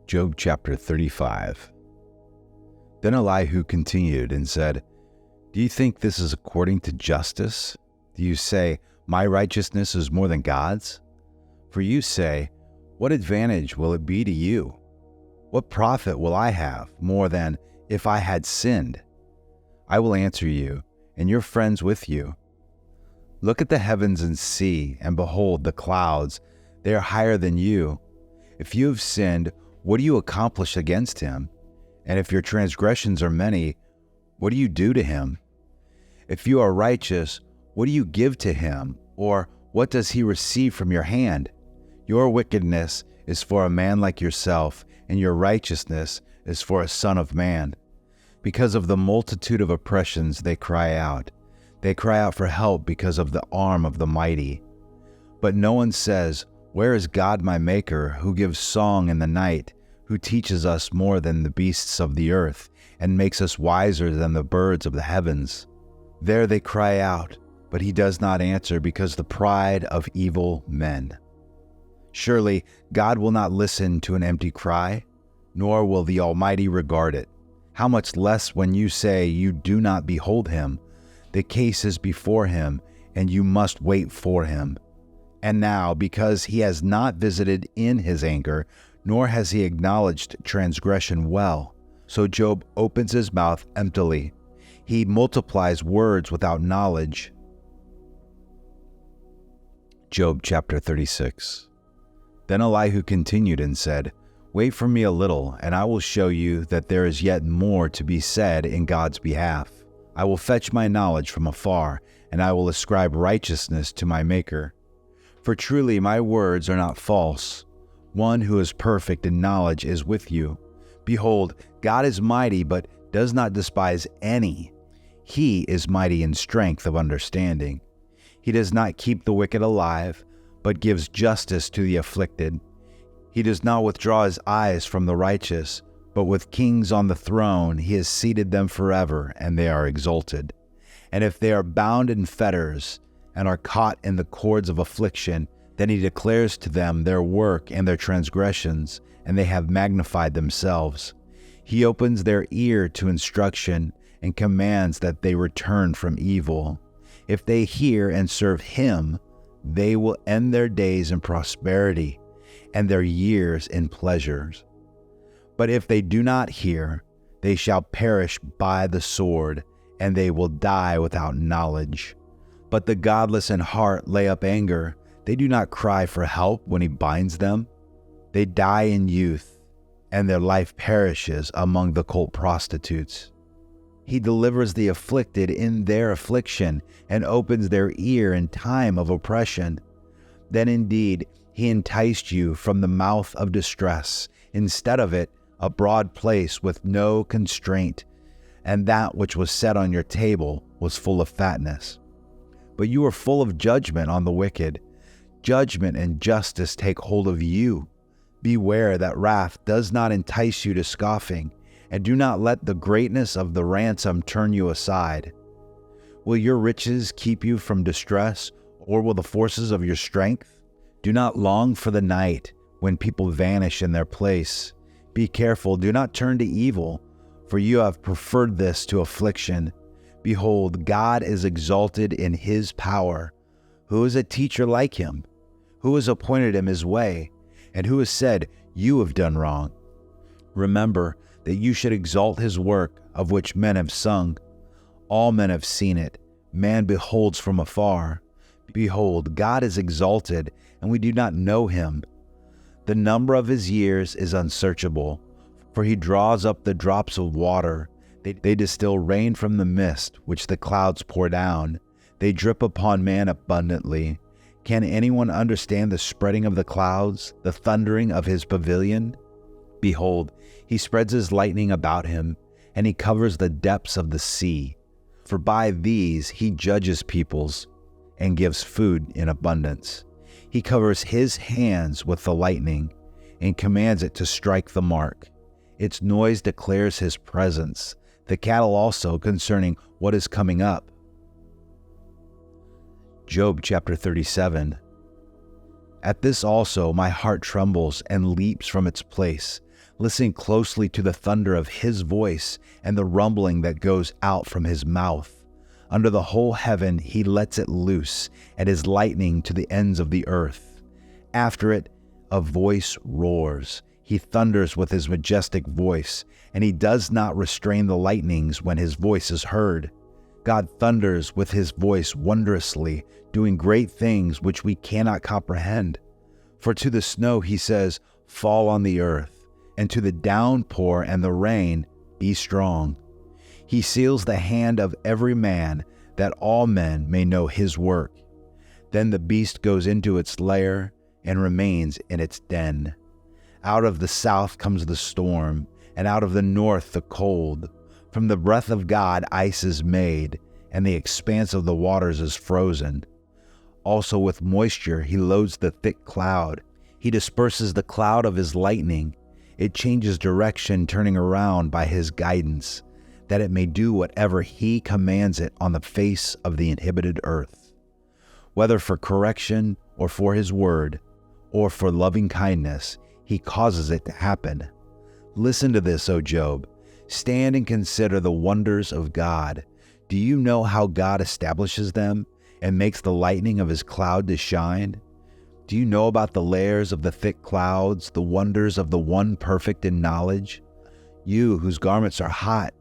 Job chapter 35. Then Elihu continued and said, Do you think this is according to justice? Do you say, My righteousness is more than God's? For you say, What advantage will it be to you? What profit will I have more than if I had sinned? I will answer you, and your friends with you. Look at the heavens and see, and behold the clouds, they are higher than you. If you have sinned, what do you accomplish against him? And if your transgressions are many, what do you do to him? If you are righteous, what do you give to him? Or what does he receive from your hand? Your wickedness is for a man like yourself, and your righteousness is for a son of man. Because of the multitude of oppressions they cry out. They cry out for help because of the arm of the mighty. But no one says, Where is God my Maker, who gives song in the night, who teaches us more than the beasts of the earth, and makes us wiser than the birds of the heavens? There they cry out, but he does not answer because the pride of evil men. Surely God will not listen to an empty cry, nor will the Almighty regard it. How much less when you say you do not behold him? The case is before him, and you must wait for him. And now, because he has not visited in his anger, nor has he acknowledged transgression well, so Job opens his mouth emptily. He multiplies words without knowledge. Job chapter 36. Then Elihu continued and said, Wait for me a little, and I will show you that there is yet more to be said in God's behalf. I will fetch my knowledge from afar, and I will ascribe righteousness to my Maker. For truly my words are not false. One who is perfect in knowledge is with you. Behold, God is mighty, but does not despise any. He is mighty in strength of understanding. He does not keep the wicked alive, but gives justice to the afflicted. He does not withdraw his eyes from the righteous, but with kings on the throne he has seated them forever, and they are exalted. And if they are bound in fetters, and are caught in the cords of affliction, then he declares to them their work and their transgressions, and they have magnified themselves. He opens their ear to instruction, and commands that they return from evil. If they hear and serve him, they will end their days in prosperity, and their years in pleasures. But if they do not hear, they shall perish by the sword, and they will die without knowledge. But the godless in heart lay up anger. They do not cry for help when he binds them. They die in youth, and their life perishes among the cult prostitutes. He delivers the afflicted in their affliction, and opens their ear in time of oppression. Then indeed he enticed you from the mouth of distress. Instead of it, a broad place with no constraint, and that which was set on your table was full of fatness. But you are full of judgment on the wicked. Judgment and justice take hold of you. Beware that wrath does not entice you to scoffing, and do not let the greatness of the ransom turn you aside. Will your riches keep you from distress, or will the forces of your strength? Do not long for the night when people vanish in their place. Be careful, do not turn to evil, for you have preferred this to affliction. Behold, God is exalted in his power. Who is a teacher like him? Who has appointed him his way? And who has said, You have done wrong? Remember that you should exalt his work, of which men have sung. All men have seen it. Man beholds from afar. Behold, God is exalted, and we do not know him. The number of his years is unsearchable, for he draws up the drops of water. They distill rain from the mist, which the clouds pour down. They drip upon man abundantly. Can anyone understand the spreading of the clouds, the thundering of his pavilion? Behold, he spreads his lightning about him, and he covers the depths of the sea. For by these he judges peoples, and gives food in abundance. He covers his hands with the lightning, and commands it to strike the mark. Its noise declares his presence, the cattle also concerning what is coming up. Job chapter 37. At this also my heart trembles and leaps from its place. Listen closely to the thunder of his voice and the rumbling that goes out from his mouth. Under the whole heaven he lets it loose, and his lightning to the ends of the earth. After it, a voice roars. He thunders with his majestic voice, and he does not restrain the lightnings when his voice is heard. God thunders with his voice wondrously, doing great things which we cannot comprehend. For to the snow he says, "Fall on the earth," and to the downpour and the rain, "Be strong." He seals the hand of every man, that all men may know his work. Then the beast goes into its lair and remains in its den. Out of the south comes the storm, and out of the north the cold. From the breath of God ice is made, and the expanse of the waters is frozen. Also with moisture he loads the thick cloud. He disperses the cloud of his lightning. It changes direction, turning around by his guidance, that it may do whatever he commands it on the face of the inhabited earth. Whether for correction or for his word, or for loving kindness, he causes it to happen. Listen to this, O Job. Stand and consider the wonders of God. Do you know how God establishes them and makes the lightning of his cloud to shine? Do you know about the layers of the thick clouds, the wonders of the one perfect in knowledge? You whose garments are hot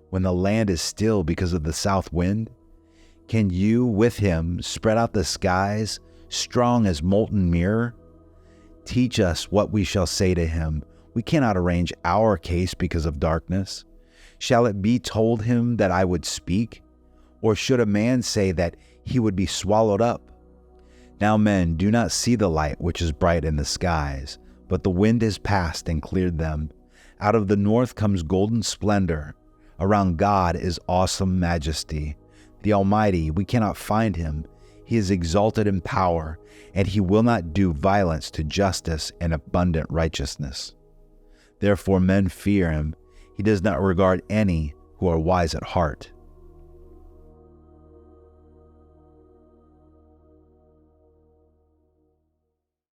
when the land is still because of the south wind? Can you with him spread out the skies, strong as molten mirror? Teach us what we shall say to him. We cannot arrange our case because of darkness. Shall it be told him that I would speak? Or should a man say that he would be swallowed up? Now men do not see the light which is bright in the skies, but the wind has passed and cleared them. Out of the north comes golden splendor. Around God is awesome majesty. The Almighty, we cannot find him. He is exalted in power, and he will not do violence to justice and abundant righteousness. Therefore men fear him. He does not regard any who are wise at heart.